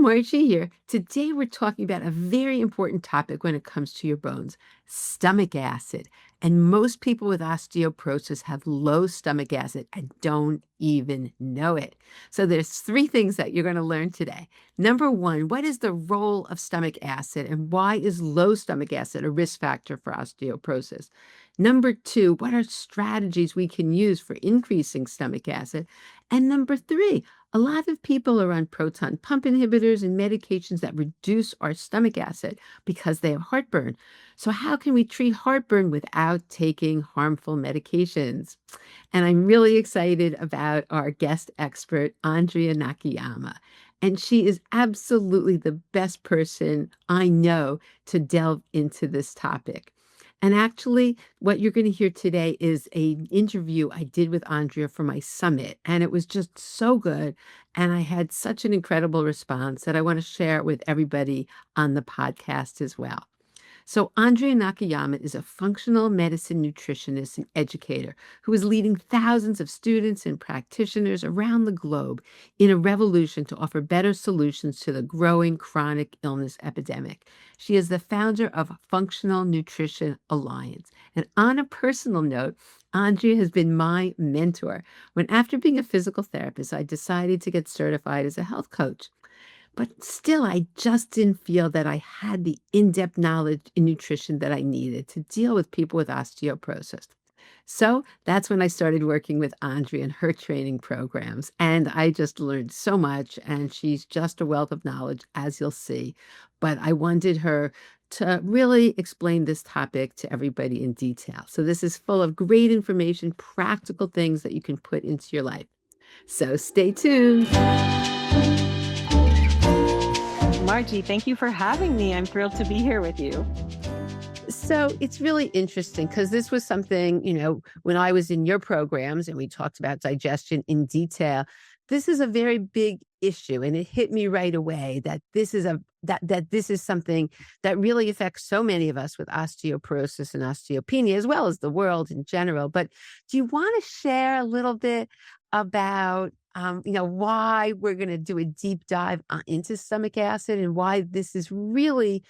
Margie here. Today we're talking about a very important topic when it comes to your bones, stomach acid. And most people with osteoporosis have low stomach acid and don't even know it. So there's three things that you're going to learn today. Number one, what is the role of stomach acid and why is low stomach acid a risk factor for osteoporosis? Number two, what are strategies we can use for increasing stomach acid? And number three, a lot of people are on proton pump inhibitors and medications that reduce our stomach acid because they have heartburn. So, how can we treat heartburn without taking harmful medications? And I'm really excited about our guest expert, Andrea Nakayama. And she is absolutely the best person I know to delve into this topic. And actually, what you're going to hear today is an interview I did with Andrea for my summit. And it was just so good. And I had such an incredible response that I want to share it with everybody on the podcast as well. So, Andrea Nakayama is a functional medicine nutritionist and educator who is leading thousands of students and practitioners around the globe in a revolution to offer better solutions to the growing chronic illness epidemic. She is the founder of Functional Nutrition Alliance. And on a personal note, Andrea has been my mentor when, after being a physical therapist, I decided to get certified as a health coach. But still, I just didn't feel that I had the in-depth knowledge in nutrition that I needed to deal with people with osteoporosis. So that's when I started working with Andrea and her training programs. And I just learned so much. And she's just a wealth of knowledge, as you'll see. But I wanted her to really explain this topic to everybody in detail. So this is full of great information, practical things that you can put into your life. So stay tuned. Margie, thank you for having me. I'm thrilled to be here with you. So it's really interesting because this was something, when I was in your programs and we talked about digestion in detail, this is a very big issue. And it hit me right away that this is this is something that really affects so many of us with osteoporosis and osteopenia, as well as the world in general. But do you want to share a little bit about why we're going to do a deep dive into stomach acid and why this is really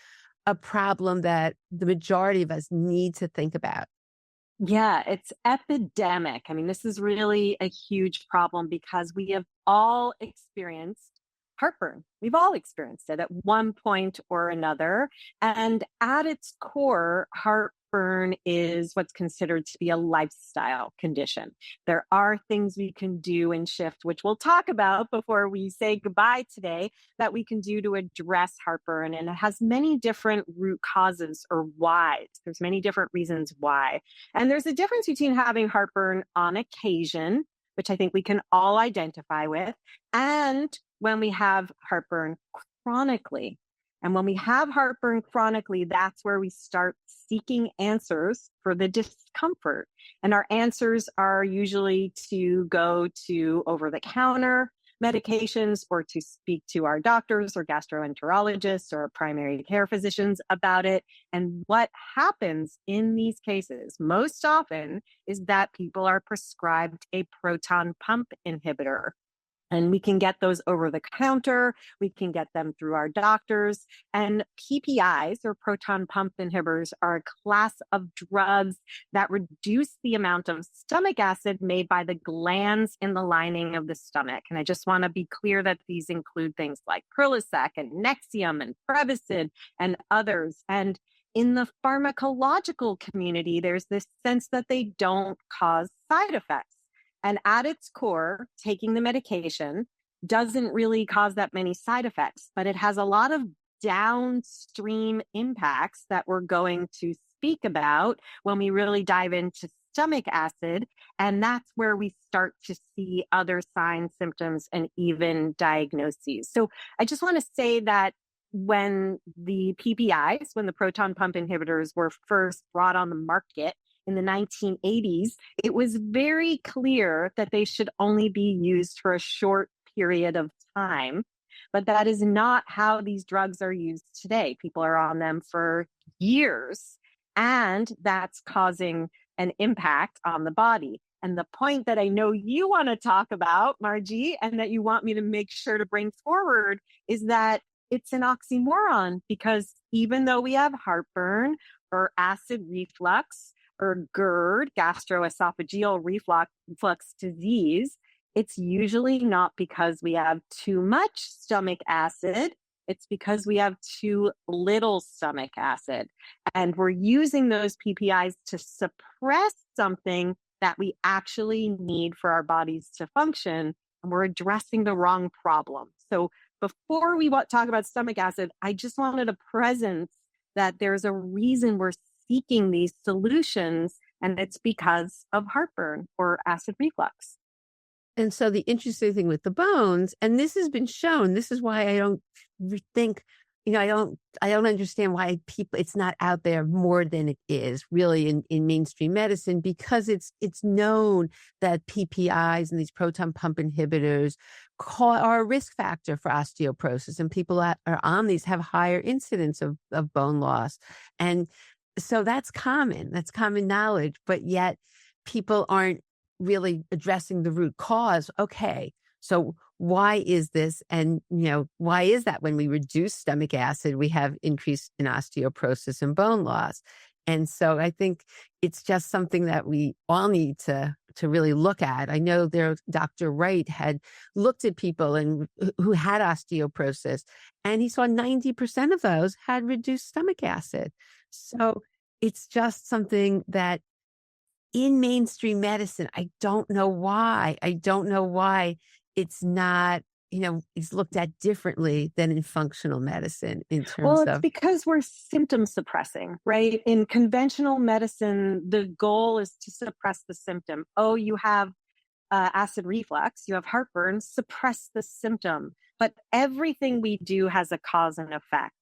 a problem that the majority of us need to think about? Yeah, it's epidemic. I mean, this is really a huge problem because we have all experienced heartburn. We've all experienced it at one point or another. And at its core, heartburn is what's considered to be a lifestyle condition. There are things we can do and shift, which we'll talk about before we say goodbye today, that we can do to address heartburn. And it has many different root causes or whys. There's many different reasons why. And there's a difference between having heartburn on occasion, which I think we can all identify with, and when we have heartburn chronically. And when we have heartburn chronically, that's where we start seeking answers for the discomfort. And our answers are usually to go to over-the-counter medications or to speak to our doctors or gastroenterologists or primary care physicians about it. And what happens in these cases most often is that people are prescribed a proton pump inhibitor. And we can get those over the counter. We can get them through our doctors. And PPIs, or proton pump inhibitors, are a class of drugs that reduce the amount of stomach acid made by the glands in the lining of the stomach. And I just want to be clear that these include things like Prilosec and Nexium and Prevacid and others. And in the pharmacological community, there's this sense that they don't cause side effects. And at its core, taking the medication doesn't really cause that many side effects, but it has a lot of downstream impacts that we're going to speak about when we really dive into stomach acid. And that's where we start to see other signs, symptoms, and even diagnoses. So I just want to say that when the PPIs, when the proton pump inhibitors were first brought on the market, in the 1980s, it was very clear that they should only be used for a short period of time. But that is not how these drugs are used today. People are on them for years, and that's causing an impact on the body. And the point that I know you want to talk about, Margie, and that you want me to make sure to bring forward is that it's an oxymoron, because even though we have heartburn or acid reflux or GERD, gastroesophageal reflux disease, it's usually not because we have too much stomach acid. It's because we have too little stomach acid. And we're using those PPIs to suppress something that we actually need for our bodies to function. And we're addressing the wrong problem. So before we talk about stomach acid, I just wanted a presence that there's a reason we're seeking these solutions, and it's because of heartburn or acid reflux. And so the interesting thing with the bones, and this has been shown, this is why I don't think, I don't understand why it's not out there more than it is really in mainstream medicine, because it's known that PPIs and these proton pump inhibitors are a risk factor for osteoporosis, and people that are on these have higher incidence of bone loss. And so that's common knowledge, but yet people aren't really addressing the root cause. Okay, so why is this? And, why is that when we reduce stomach acid, we have increase in osteoporosis and bone loss? And so I think it's just something that we all need to really look at. I know Dr. Wright had looked at people who had osteoporosis, and he saw 90% of those had reduced stomach acid. So it's just something that in mainstream medicine, I don't know why it's not, it's looked at differently than in functional medicine in terms It's of. because we're symptom suppressing, right? In conventional medicine, the goal is to suppress the symptom. Oh, you have acid reflux, you have heartburn, suppress the symptom. But everything we do has a cause and effect.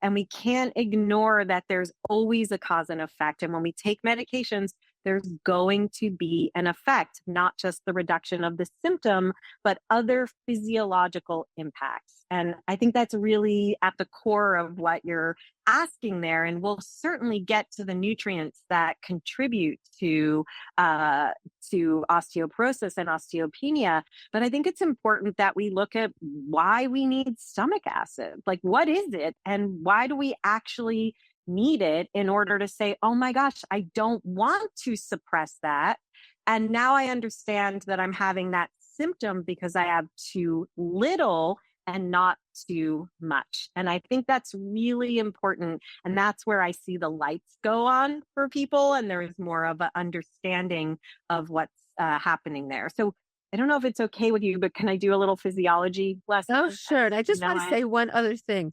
And we can't ignore that there's always a cause and effect. And when we take medications, there's going to be an effect, not just the reduction of the symptom, but other physiological impacts. And I think that's really at the core of what you're asking there. And we'll certainly get to the nutrients that contribute to osteoporosis and osteopenia. But I think it's important that we look at why we need stomach acid. Like, what is it? And why do we actually need it in order to say, oh my gosh, I don't want to suppress that. And now I understand that I'm having that symptom because I have too little and not too much. And I think that's really important. And that's where I see the lights go on for people. And there is more of an understanding of what's happening there. So I don't know if it's okay with you, but can I do a little physiology lesson? Oh, sure. And I just want to say one other thing.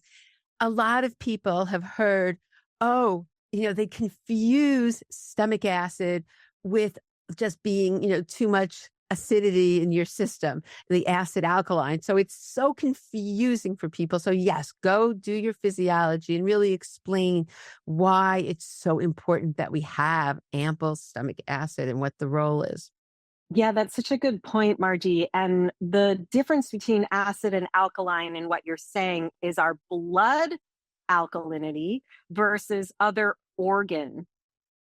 A lot of people have heard, they confuse stomach acid with just being, too much acidity in your system, the acid alkaline. So it's so confusing for people. So yes, go do your physiology and really explain why it's so important that we have ample stomach acid and what the role is. Yeah, that's such a good point, Margie. And the difference between acid and alkaline in what you're saying is our blood alkalinity versus other organ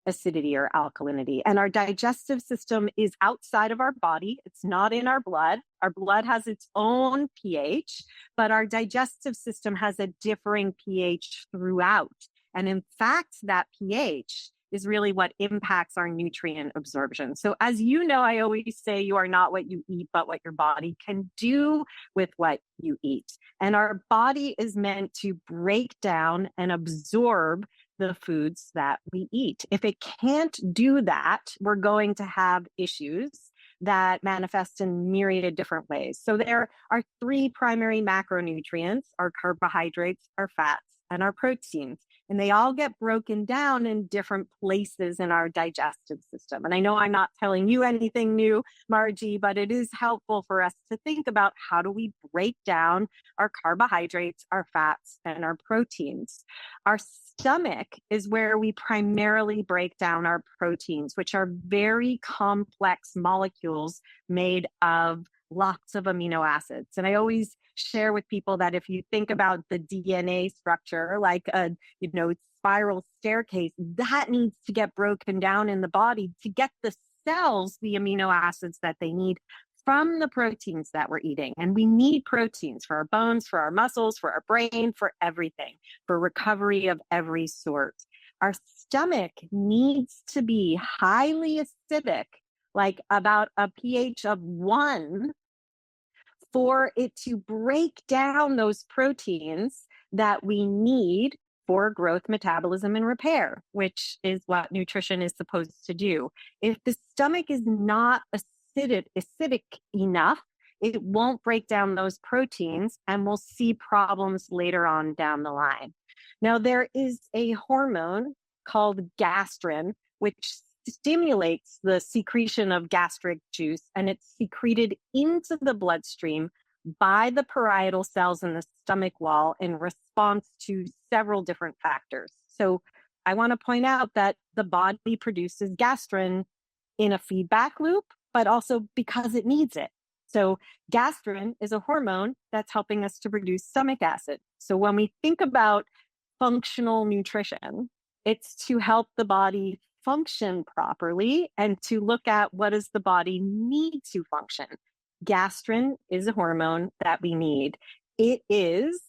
acidity or alkalinity. And our digestive system is outside of our body. It's not in our blood. Our blood has its own pH, but our digestive system has a differing pH throughout. And in fact, that pH is really what impacts our nutrient absorption. So as you know, I always say you are not what you eat, but what your body can do with what you eat. And our body is meant to break down and absorb the foods that we eat. If it can't do that, we're going to have issues that manifest in myriad different ways. So there are three primary macronutrients: our carbohydrates, our fats, and our proteins. And they all get broken down in different places in our digestive system. And I know I'm not telling you anything new, Margie, but it is helpful for us to think about how do we break down our carbohydrates, our fats, and our proteins. Our stomach is where we primarily break down our proteins, which are very complex molecules made of lots of amino acids. And I always share with people that if you think about the DNA structure, like a, spiral staircase, that needs to get broken down in the body to get the cells the amino acids that they need from the proteins that we're eating. And we need proteins for our bones, for our muscles, for our brain, for everything, for recovery of every sort. Our stomach needs to be highly acidic, like about a pH of 1, for it to break down those proteins that we need for growth, metabolism, and repair, which is what nutrition is supposed to do. If the stomach is not acidic enough, it won't break down those proteins, and we'll see problems later on down the line. Now, there is a hormone called gastrin, which stimulates the secretion of gastric juice, and it's secreted into the bloodstream by the parietal cells in the stomach wall in response to several different factors. So I want to point out that the body produces gastrin in a feedback loop, but also because it needs it. So gastrin is a hormone that's helping us to produce stomach acid. So when we think about functional nutrition, it's to help the body function properly and to look at what does the body need to function. Gastrin is a hormone that we need. It is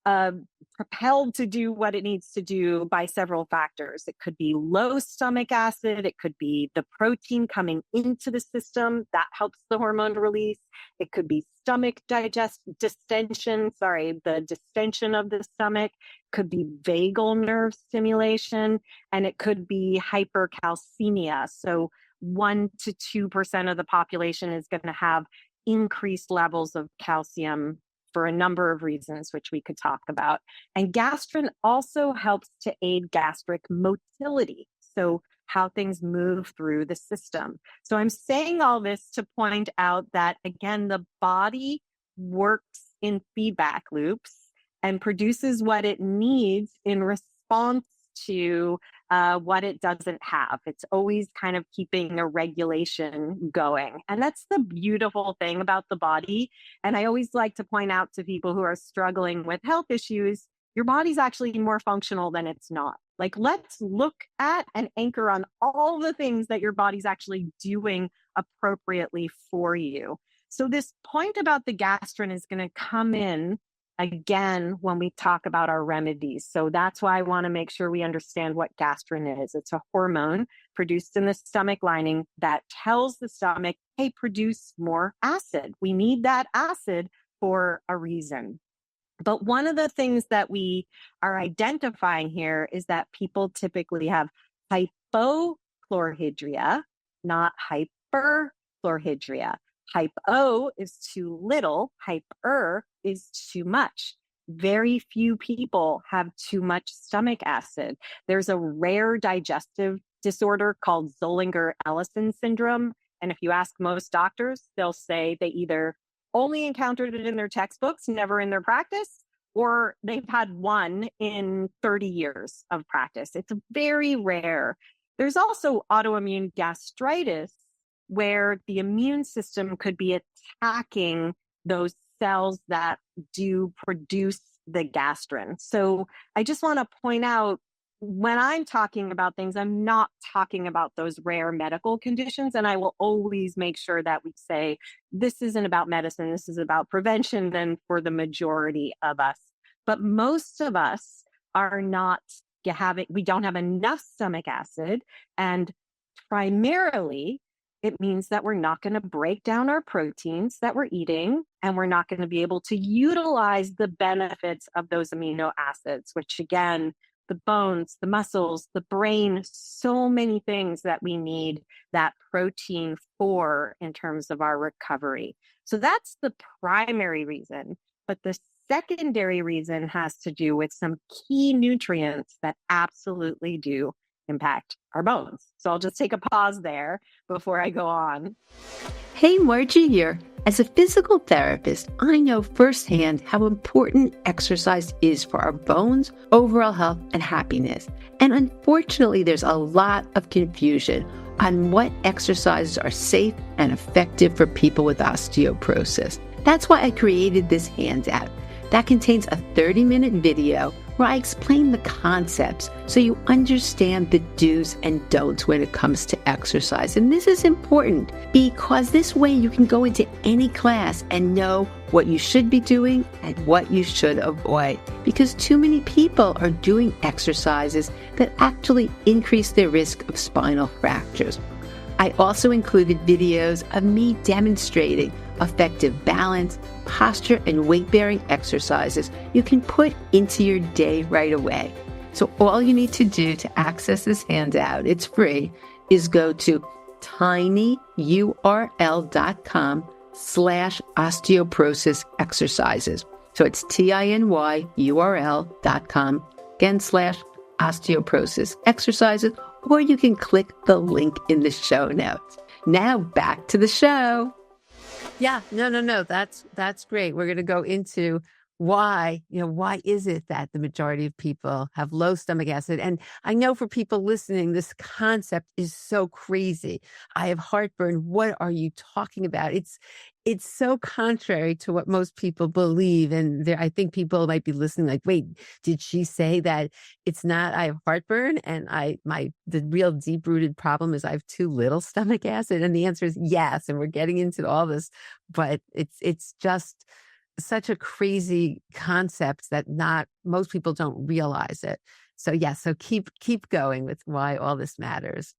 propelled to do what it needs to do by several factors. It could be low stomach acid. It could be the protein coming into the system that helps the hormone release. It could be stomach distension, the distension of the stomach. It could be vagal nerve stimulation, and it could be hypercalcemia. So 1 to 2% of the population is going to have increased levels of calcium for a number of reasons, which we could talk about. And gastrin also helps to aid gastric motility, so how things move through the system. So I'm saying all this to point out that, again, the body works in feedback loops and produces what it needs in response to what it doesn't have. It's always kind of keeping a regulation going. And that's the beautiful thing about the body. And I always like to point out to people who are struggling with health issues, your body's actually more functional than it's not. Like, let's look at and anchor on all the things that your body's actually doing appropriately for you. So this point about the gastrin is going to come in again when we talk about our remedies. So that's why I want to make sure we understand what gastrin is. It's a hormone produced in the stomach lining that tells the stomach, hey, produce more acid. We need that acid for a reason. But one of the things that we are identifying here is that people typically have hypochlorhydria, not hyperchlorhydria. Hypo is too little, hyper is too much. Very few people have too much stomach acid. There's a rare digestive disorder called Zollinger-Ellison syndrome. And if you ask most doctors, they'll say they either only encountered it in their textbooks, never in their practice, or they've had one in 30 years of practice. It's very rare. There's also autoimmune gastritis, where the immune system could be attacking those cells that do produce the gastrin. So I just want to point out, when I'm talking about things, I'm not talking about those rare medical conditions. And I will always make sure that we say, this isn't about medicine, this is about prevention, then for the majority of us. But most of us are not we don't have enough stomach acid. And primarily, it means that we're not going to break down our proteins that we're eating, and we're not going to be able to utilize the benefits of those amino acids, which again, the bones, the muscles, the brain, so many things that we need that protein for in terms of our recovery. So that's the primary reason. But the secondary reason has to do with some key nutrients that absolutely do impact our bones. So I'll just take a pause there before I go on. Hey, Margie here. As a physical therapist, I know firsthand how important exercise is for our bones, overall health, and happiness. And unfortunately, there's a lot of confusion on what exercises are safe and effective for people with osteoporosis. That's why I created this handout that contains a 30-minute video where I explain the concepts so you understand the do's and don'ts when it comes to exercise. And this is important because this way you can go into any class and know what you should be doing and what you should avoid. Because too many people are doing exercises that actually increase their risk of spinal fractures. I also included videos of me demonstrating effective balance, posture, and weight-bearing exercises you can put into your day right away. So all you need to do to access this handout, it's free, is go to tinyurl.com/osteoporosis exercises. So it's tinyurl.com /osteoporosis exercises, or you can click the link in the show notes. Now back to the show. Yeah, no. That's great. We're going to go into why is it that the majority of people have low stomach acid? And I know for people listening, this concept is so crazy. I have heartburn. What are you talking about? It's so contrary to what most people believe. And I think people might be listening like, wait, did she say that it's not, I have heartburn and the real deep rooted problem is I have too little stomach acid? And the answer is yes. And we're getting into all this, but it's just such a crazy concept that most people don't realize it. So so keep going with why all this matters.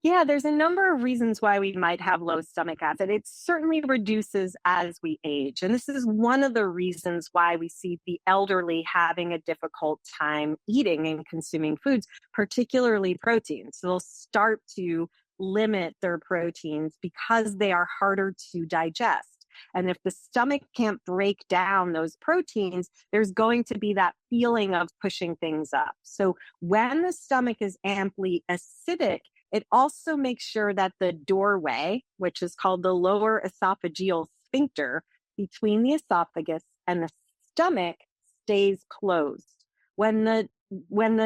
Yeah, there's a number of reasons why we might have low stomach acid. It certainly reduces as we age. And this is one of the reasons why we see the elderly having a difficult time eating and consuming foods, particularly proteins. So they'll start to limit their proteins because they are harder to digest. And if the stomach can't break down those proteins, there's going to be that feeling of pushing things up. So when the stomach is amply acidic, it also makes sure that the doorway, which is called the lower esophageal sphincter between the esophagus and the stomach, stays closed. When the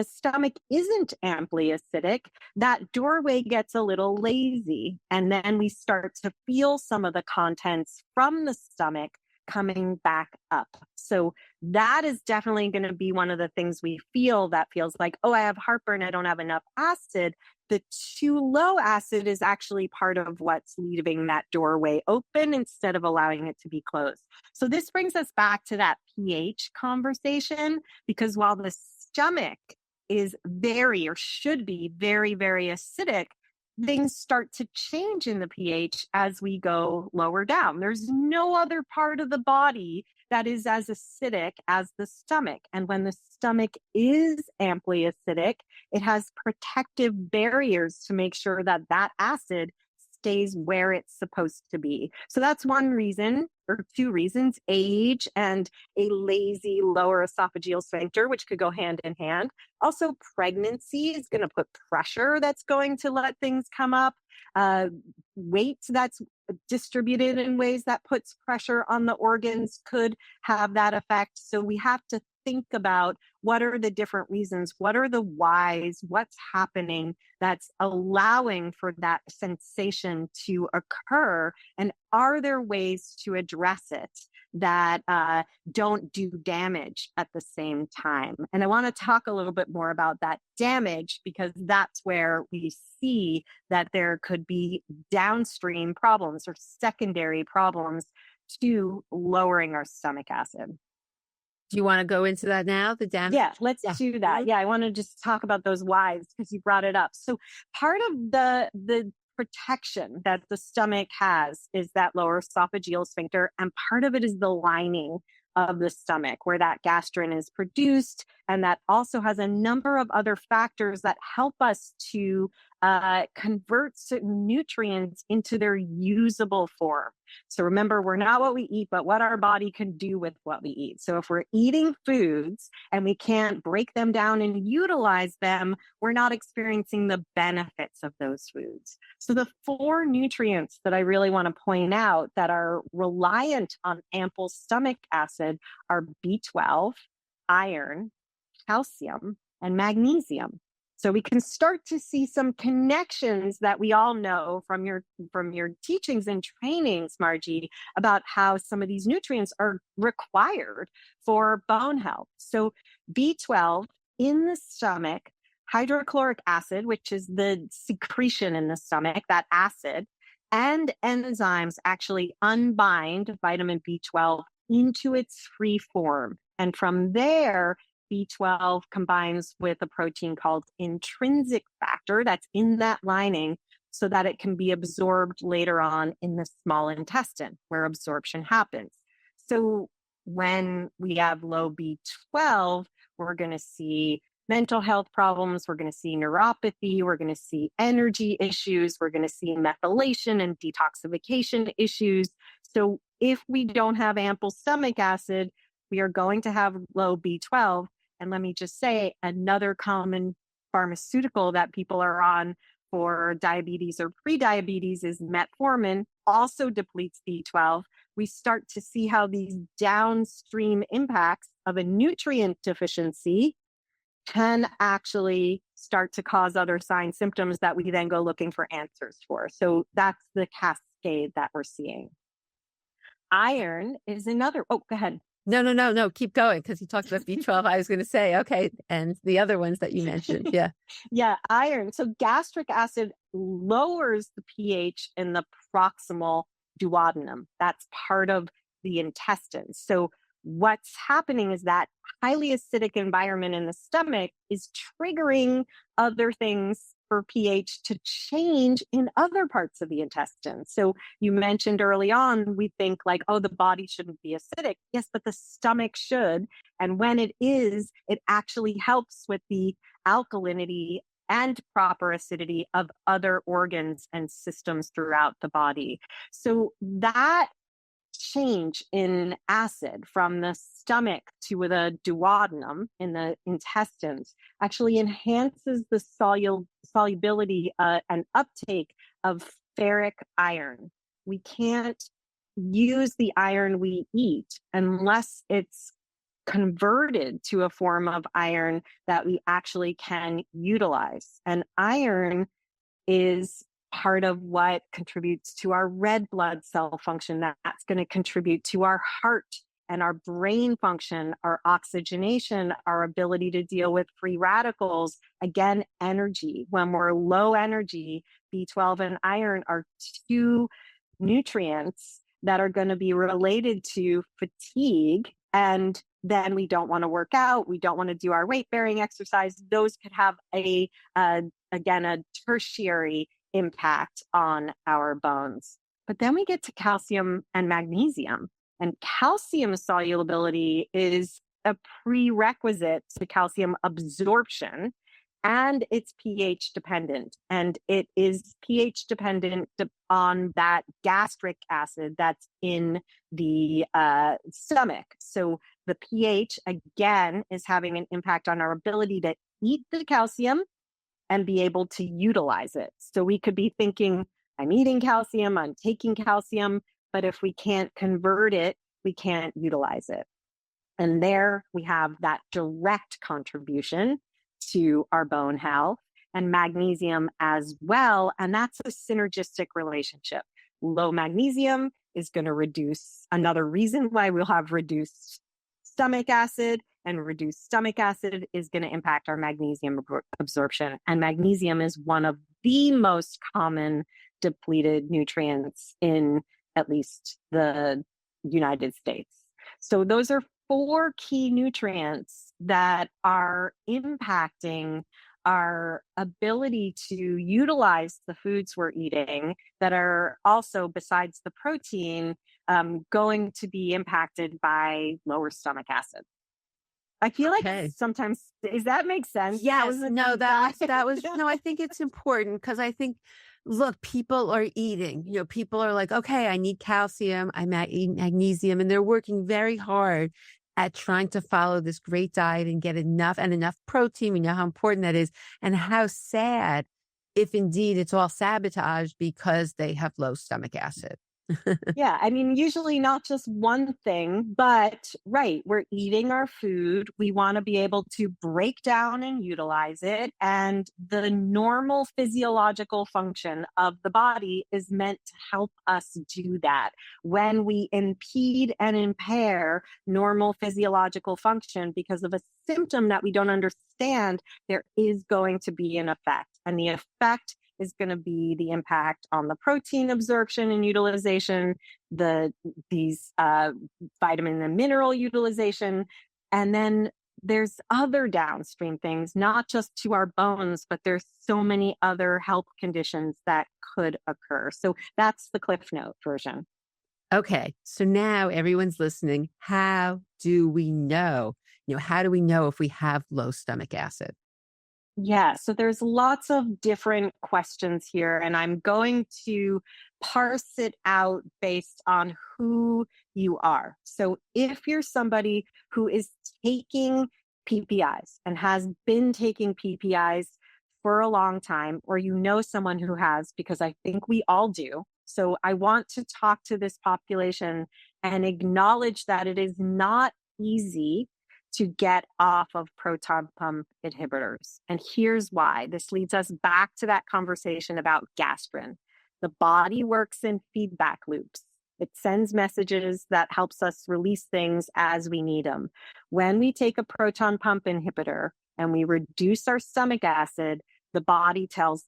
stomach isn't amply acidic, that doorway gets a little lazy, and then we start to feel some of the contents from the stomach coming back up. So that is definitely going to be one of the things we feel that feels like, oh, I have heartburn, I don't have enough acid. The too low acid is actually part of what's leaving that doorway open instead of allowing it to be closed. So this brings us back to that pH conversation, because while the stomach is very, or should be very, very acidic, things start to change in the pH as we go lower down. There's no other part of the body that is as acidic as the stomach. And when the stomach is amply acidic, it has protective barriers to make sure that that acid stays where it's supposed to be. So that's one reason, or two reasons: age and a lazy lower esophageal sphincter, which could go hand in hand. Also, pregnancy is going to put pressure that's going to let things come up. Weight that's distributed in ways that puts pressure on the organs could have that effect. So we have to think about what are the different reasons, what are the whys, what's happening that's allowing for that sensation to occur, and are there ways to address it that don't do damage at the same time? And I want to talk a little bit more about that damage, because that's where we see that there could be downstream problems or secondary problems to lowering our stomach acid. Do you want to go into that now? The damage? Yeah, let's do that. Yeah, I want to just talk about those whys because you brought it up. So part of the protection that the stomach has is that lower esophageal sphincter, and part of it is the lining of the stomach where that gastrin is produced, and that also has a number of other factors that help us to convert certain nutrients into their usable form. So remember, we're not what we eat, but what our body can do with what we eat. So if we're eating foods and we can't break them down and utilize them, we're not experiencing the benefits of those foods. So the 4 nutrients that I really want to point out that are reliant on ample stomach acid are B12, iron, calcium, and magnesium. So we can start to see some connections that we all know from your teachings and trainings, Margie, about how some of these nutrients are required for bone health. So B12 in the stomach, hydrochloric acid, which is the secretion in the stomach, that acid, and enzymes actually unbind vitamin B12 into its free form. And from there, B12 combines with a protein called intrinsic factor that's in that lining so that it can be absorbed later on in the small intestine where absorption happens. So when we have low B12, we're going to see mental health problems, we're going to see neuropathy, we're going to see energy issues, we're going to see methylation and detoxification issues. So if we don't have ample stomach acid, we are going to have low B12. And let me just say, another common pharmaceutical that people are on for diabetes or prediabetes is metformin, also depletes B12. We start to see how these downstream impacts of a nutrient deficiency can actually start to cause other signs, symptoms that we then go looking for answers for. So that's the cascade that we're seeing. Iron is another. Oh, go ahead. No. Keep going, because you talked about B12. I was going to say, okay, and the other ones that you mentioned. Yeah. Yeah, iron. So gastric acid lowers the pH in the proximal duodenum. That's part of the intestines. So what's happening is that highly acidic environment in the stomach is triggering other things for pH to change in other parts of the intestine. So you mentioned early on, we think like, oh, the body shouldn't be acidic. Yes, but the stomach should. And when it is, it actually helps with the alkalinity and proper acidity of other organs and systems throughout the body. So that change in acid from the stomach to the duodenum in the intestines actually enhances the solubility and uptake of ferric iron. We can't use the iron we eat unless it's converted to a form of iron that we actually can utilize. And iron is part of what contributes to our red blood cell function. That's going to contribute to our heart and our brain function, our oxygenation, our ability to deal with free radicals. Again, energy. When we're low energy, B12 and iron are two nutrients that are going to be related to fatigue. And then we don't want to work out. We don't want to do our weight bearing exercise. Those could have again, a tertiary impact on our bones. But then we get to calcium and magnesium. And calcium solubility is a prerequisite to calcium absorption, and it's pH dependent. And it is pH dependent on that gastric acid that's in the stomach. So the pH, again, is having an impact on our ability to eat the calcium and be able to utilize it. So we could be thinking, I'm eating calcium, I'm taking calcium, but if we can't convert it, we can't utilize it. And there we have that direct contribution to our bone health, and magnesium as well. And that's a synergistic relationship. Low magnesium is going to reduce, another reason why we'll have reduced stomach acid, and reduced stomach acid is going to impact our magnesium absorption. And magnesium is one of the most common depleted nutrients in at least the United States. So those are 4 key nutrients that are impacting our ability to utilize the foods we're eating, that are also, besides the protein, going to be impacted by lower stomach acid. I feel like sometimes, does that make sense? Yes. No, that was, no, I think it's important, because I think, look, people are eating, people are like, okay, I need calcium, I need magnesium, and they're working very hard at trying to follow this great diet and get enough protein. We know how important that is, and how sad if indeed it's all sabotaged because they have low stomach acid. Yeah, I mean, usually not just one thing, but right, we're eating our food. We want to be able to break down and utilize it. And the normal physiological function of the body is meant to help us do that. When we impede and impair normal physiological function because of a symptom that we don't understand, there is going to be an effect. And the effect is going to be the impact on the protein absorption and utilization, these vitamin and mineral utilization, and then there's other downstream things, not just to our bones, but there's so many other health conditions that could occur. So that's the Cliff Note version. Okay, so now everyone's listening. How do we know? How do we know if we have low stomach acid? Yeah, so there's lots of different questions here, and I'm going to parse it out based on who you are. So if you're somebody who is taking PPIs and has been taking PPIs for a long time, or you know someone who has, because I think we all do. So I want to talk to this population and acknowledge that it is not easy to get off of proton pump inhibitors. And here's why. This leads us back to that conversation about gastrin. The body works in feedback loops. It sends messages that helps us release things as we need them. When we take a proton pump inhibitor and we reduce our stomach acid, the body tells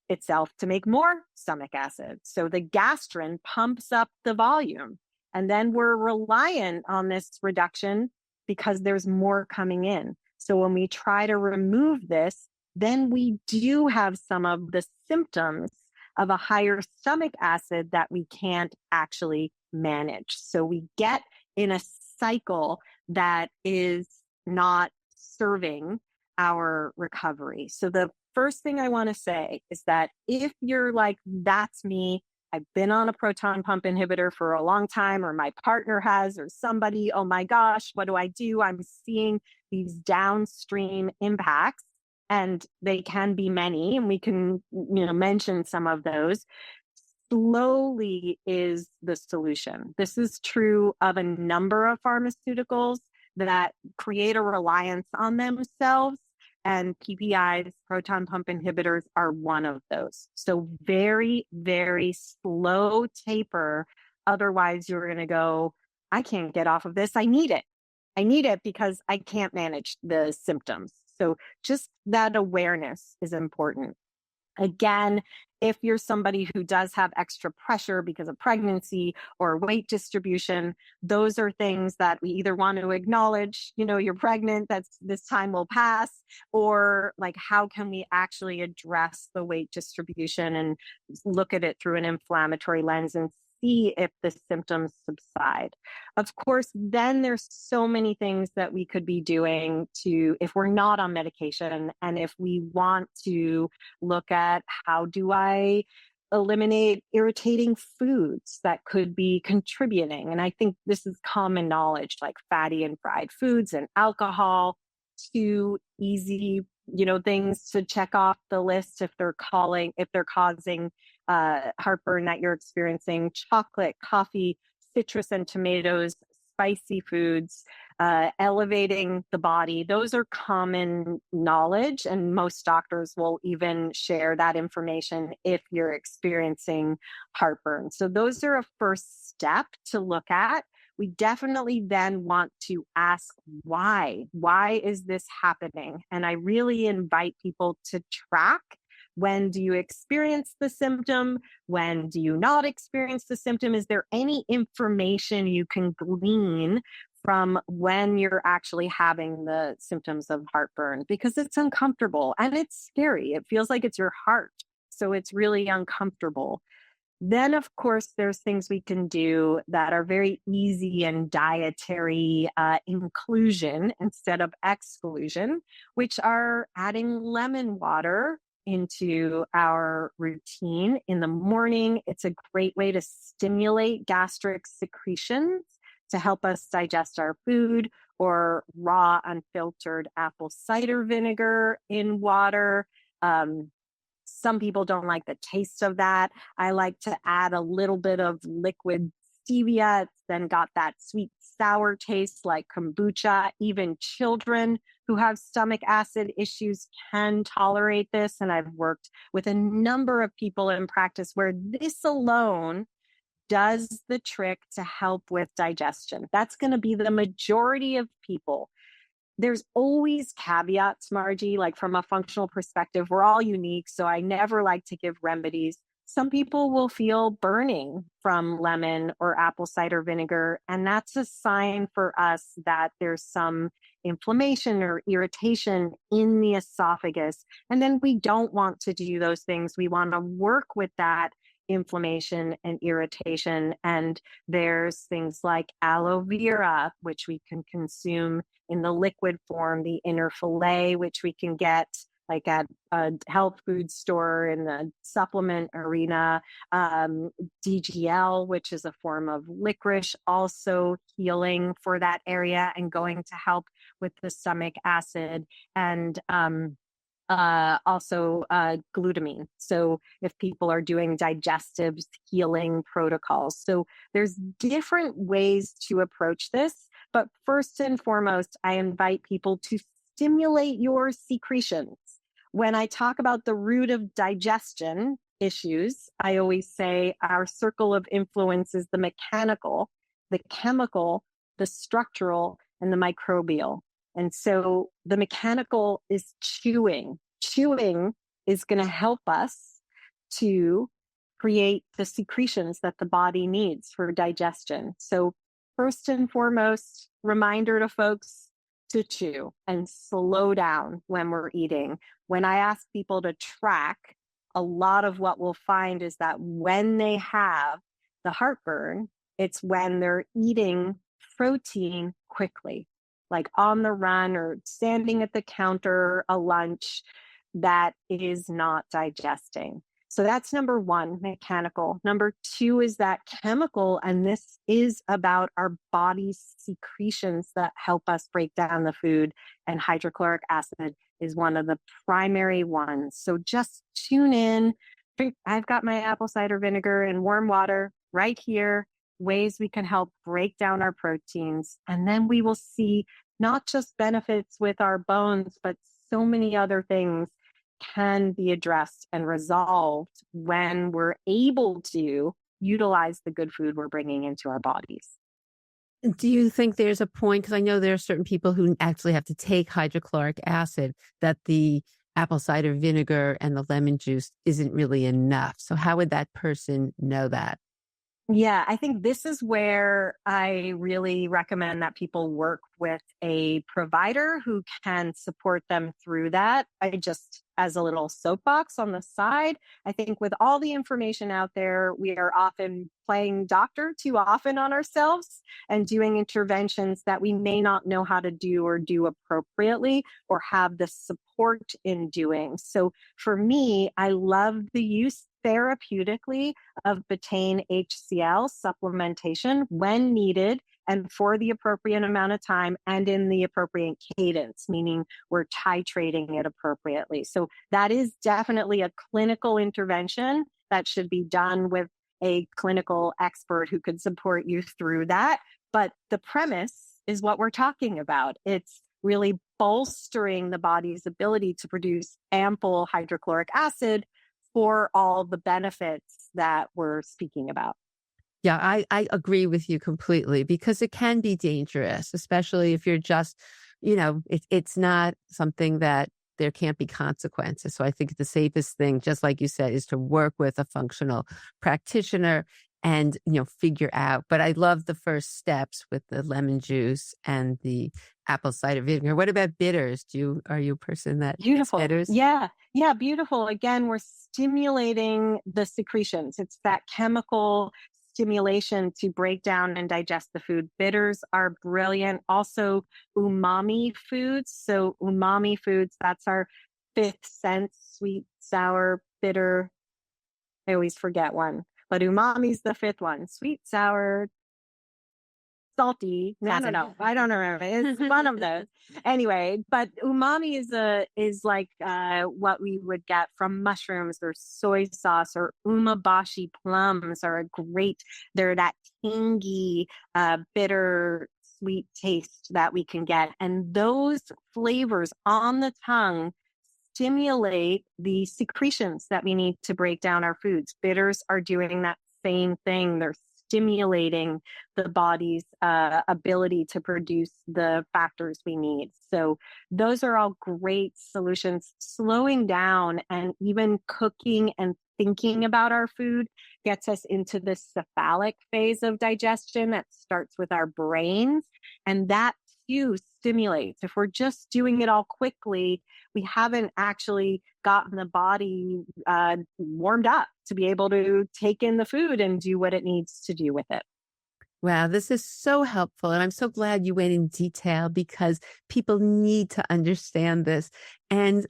itself to make more stomach acid. So the gastrin pumps up the volume. And then we're reliant on this reduction because there's more coming in. So when we try to remove this, then we do have some of the symptoms of a higher stomach acid that we can't actually manage. So we get in a cycle that is not serving our recovery. So the first thing I want to say is that if you're like, that's me, I've been on a proton pump inhibitor for a long time, or my partner has, or somebody, oh my gosh, what do I do? I'm seeing these downstream impacts, and they can be many, and we can, mention some of those. Slowly is the solution. This is true of a number of pharmaceuticals that create a reliance on themselves, and PPIs, proton pump inhibitors, are one of those. So very, very slow taper. Otherwise, you're going to go, I can't get off of this. I need it. I need it because I can't manage the symptoms. So just that awareness is important. Again, if you're somebody who does have extra pressure because of pregnancy or weight distribution, those are things that we either want to acknowledge, you're pregnant, this time will pass, or like, how can we actually address the weight distribution and look at it through an inflammatory lens and see if the symptoms subside. Of course, then there's so many things that we could be doing if we're not on medication, and if we want to look at how do I eliminate irritating foods that could be contributing. And I think this is common knowledge, like fatty and fried foods and alcohol, two easy, things to check off the list if they're causing heartburn that you're experiencing. Chocolate, coffee, citrus and tomatoes, spicy foods, elevating the body. Those are common knowledge, and most doctors will even share that information if you're experiencing heartburn. So those are a first step to look at. We definitely then want to ask why. Why is this happening? And I really invite people to track. When do you experience the symptom? When do you not experience the symptom? Is there any information you can glean from when you're actually having the symptoms of heartburn? Because it's uncomfortable and it's scary. It feels like it's your heart. So it's really uncomfortable. Then, of course, there's things we can do that are very easy and dietary inclusion instead of exclusion, which are adding lemon water into our routine in the morning. It's a great way to stimulate gastric secretions to help us digest our food, or raw, unfiltered apple cider vinegar in water. Some people don't like the taste of that. I like to add a little bit of liquid stevia. It's then got that sweet sour taste like kombucha. Even children who have stomach acid issues can tolerate this. And I've worked with a number of people in practice where this alone does the trick to help with digestion. That's going to be the majority of people. There's always caveats, Margie, like from a functional perspective, we're all unique. So I never like to give remedies. Some people will feel burning from lemon or apple cider vinegar. And that's a sign for us that there's some inflammation or irritation in the esophagus. And then we don't want to do those things. We want to work with that inflammation and irritation. And there's things like aloe vera, which we can consume in the liquid form, the inner fillet, which we can get like at a health food store in the supplement arena, DGL, which is a form of licorice, also healing for that area and going to help with the stomach acid, and also glutamine. So if people are doing digestive healing protocols. So there's different ways to approach this. But first and foremost, I invite people to stimulate your secretions. When I talk about the root of digestion issues, I always say our circle of influence is the mechanical, the chemical, the structural, and the microbial. And so the mechanical is chewing. Chewing is going to help us to create the secretions that the body needs for digestion. So first and foremost, reminder to folks to chew and slow down when we're eating. When I ask people to track, a lot of what we'll find is that when they have the heartburn, it's when they're eating protein quickly, like on the run or standing at the counter, a lunch that is not digesting. So that's number one, mechanical. Number two is that chemical, and this is about our body's secretions that help us break down the food, and hydrochloric acid is one of the primary ones. So just tune in. I've got my apple cider vinegar and warm water right here, ways we can help break down our proteins. And then we will see not just benefits with our bones, but so many other things can be addressed and resolved when we're able to utilize the good food we're bringing into our bodies. Do you think there's a point, because I know there are certain people who actually have to take hydrochloric acid, that the apple cider vinegar and the lemon juice isn't really enough? So how would that person know that? Yeah, I think this is where I really recommend that people work with a provider who can support them through that. I just, as a little soapbox on the side, I think with all the information out there, we are often playing doctor too often on ourselves and doing interventions that we may not know how to do or do appropriately or have the support in doing. So for me, I love the use therapeutically of betaine HCl supplementation when needed and for the appropriate amount of time and in the appropriate cadence, meaning we're titrating it appropriately. So that is definitely a clinical intervention that should be done with a clinical expert who could support you through that. But the premise is what we're talking about. It's really bolstering the body's ability to produce ample hydrochloric acid for all the benefits that we're speaking about. Yeah, I agree with you completely, because it can be dangerous, especially if you're just, it's not something that there can't be consequences. So I think the safest thing, just like you said, is to work with a functional practitioner and, figure out. But I love the first steps with the lemon juice and the apple cider vinegar. What about bitters? Are you a person that eats Beautiful. bitters? Yeah. Yeah. Beautiful. Again, we're stimulating the secretions. It's that chemical stimulation to break down and digest the food. Bitters are brilliant. Also, umami foods. So, umami foods, that's our fifth sense: sweet, sour, bitter. I always forget one, but umami is the fifth one: sweet, sour, salty. I don't know. I don't remember. It's one of those. Anyway, but umami is like what we would get from mushrooms or soy sauce, or umabashi plums are a great. They're that tangy, bitter, sweet taste that we can get, and those flavors on the tongue stimulate the secretions that we need to break down our foods. Bitters are doing that same thing. They're stimulating the body's ability to produce the factors we need. So those are all great solutions. Slowing down and even cooking and thinking about our food gets us into the cephalic phase of digestion that starts with our brains. And that too stimulates. If we're just doing it all quickly, we haven't actually gotten the body warmed up to be able to take in the food and do what it needs to do with it. Wow, this is so helpful. And I'm so glad you went in detail because people need to understand this. And,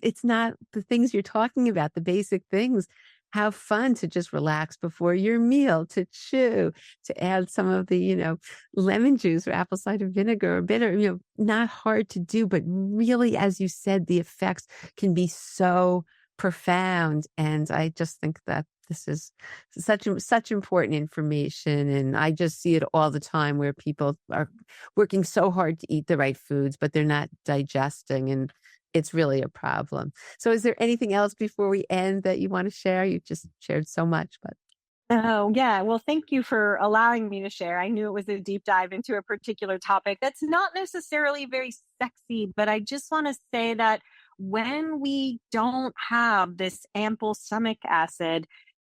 it's not the things you're talking about, the basic things. Have fun to just relax before your meal, to chew, to add some of the, lemon juice or apple cider vinegar or bitter, not hard to do, but really, as you said, the effects can be so profound. And I just think that this is such important information. And I just see it all the time where people are working so hard to eat the right foods, but they're not digesting. And it's really a problem. So is there anything else before we end that you want to share? You just shared so much, but. Oh, yeah. Well, thank you for allowing me to share. I knew it was a deep dive into a particular topic that's not necessarily very sexy, but I just want to say that when we don't have this ample stomach acid,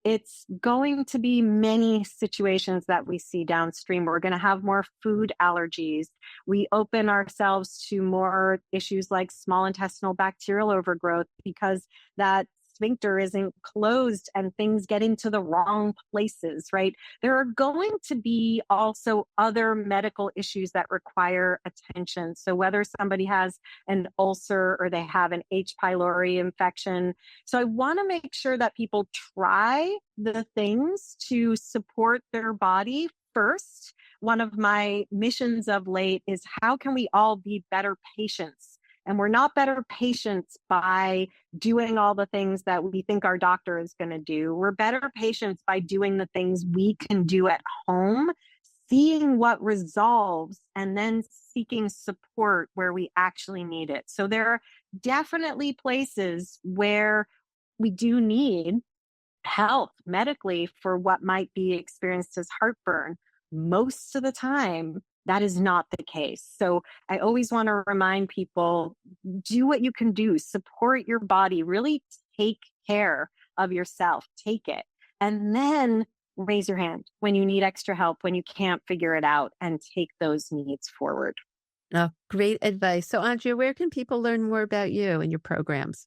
it's going to be many situations that we see downstream. We're going to have more food allergies. We open ourselves to more issues like small intestinal bacterial overgrowth because that sphincter isn't closed and things get into the wrong places, right? There are going to be also other medical issues that require attention. So whether somebody has an ulcer or they have an H. pylori infection. So I want to make sure that people try the things to support their body first. One of my missions of late is how can we all be better patients? And we're not better patients by doing all the things that we think our doctor is going to do. We're better patients by doing the things we can do at home, seeing what resolves, and then seeking support where we actually need it. So there are definitely places where we do need help medically for what might be experienced as heartburn. Most of the time, that is not the case. So I always want to remind people, do what you can do, support your body, really take care of yourself, take it. And then raise your hand when you need extra help, when you can't figure it out, and take those needs forward. Oh, great advice. So Andrea, where can people learn more about you and your programs?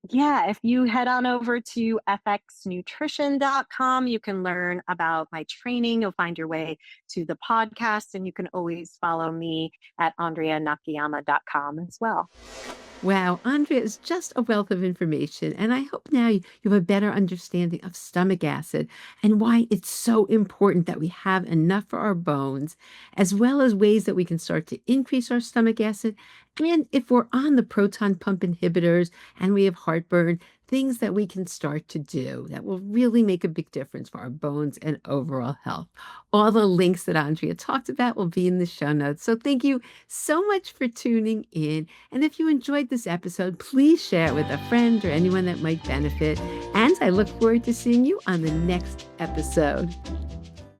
Yeah, if you head on over to fxnutrition.com, you can learn about my training. You'll find your way to the podcast, and you can always follow me at andreanakayama.com as well. Wow, Andrea is just a wealth of information, and I hope now you have a better understanding of stomach acid and why it's so important that we have enough for our bones, as well as ways that we can start to increase our stomach acid. And if we're on the proton pump inhibitors and we have heartburn, things that we can start to do that will really make a big difference for our bones and overall health. All the links that Andrea talked about will be in the show notes. So thank you so much for tuning in. And if you enjoyed this episode, please share it with a friend or anyone that might benefit. And I look forward to seeing you on the next episode.